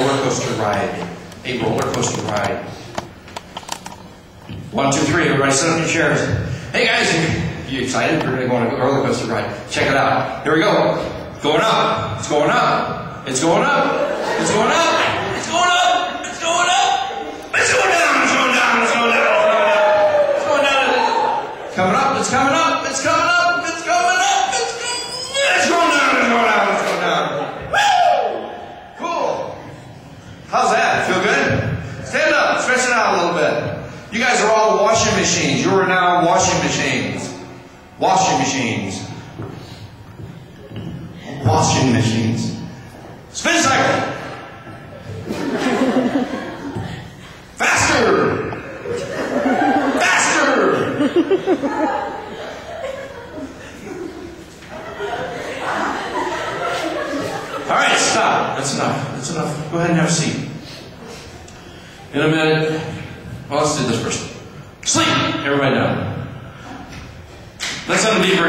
roller coaster ride. A roller coaster ride. 1, 2, 3. Everybody sit up in your chairs. Hey guys, you excited? We're going to go on a roller coaster ride. Check it out. Here we go. Going up. It's going up. It's going up. It's going up. It's going up. It's going up. It's going down. It's going down. It's going down. It's going down. It's coming up. It's coming up. It's coming up. It's coming up. It's going down. It's going down. It's going down. Woo! Cool. How's that? Feel good? Stand up. Stretch it out a little bit. You guys are all washing machines. You are now washing machines. Washing machines. Washing machines. Spin cycle. Faster. Faster. All right, stop. That's enough. That's enough. Go ahead and have a seat. In a minute. Well, let's do this first. Sleep. Everybody down. Let's have a deeper.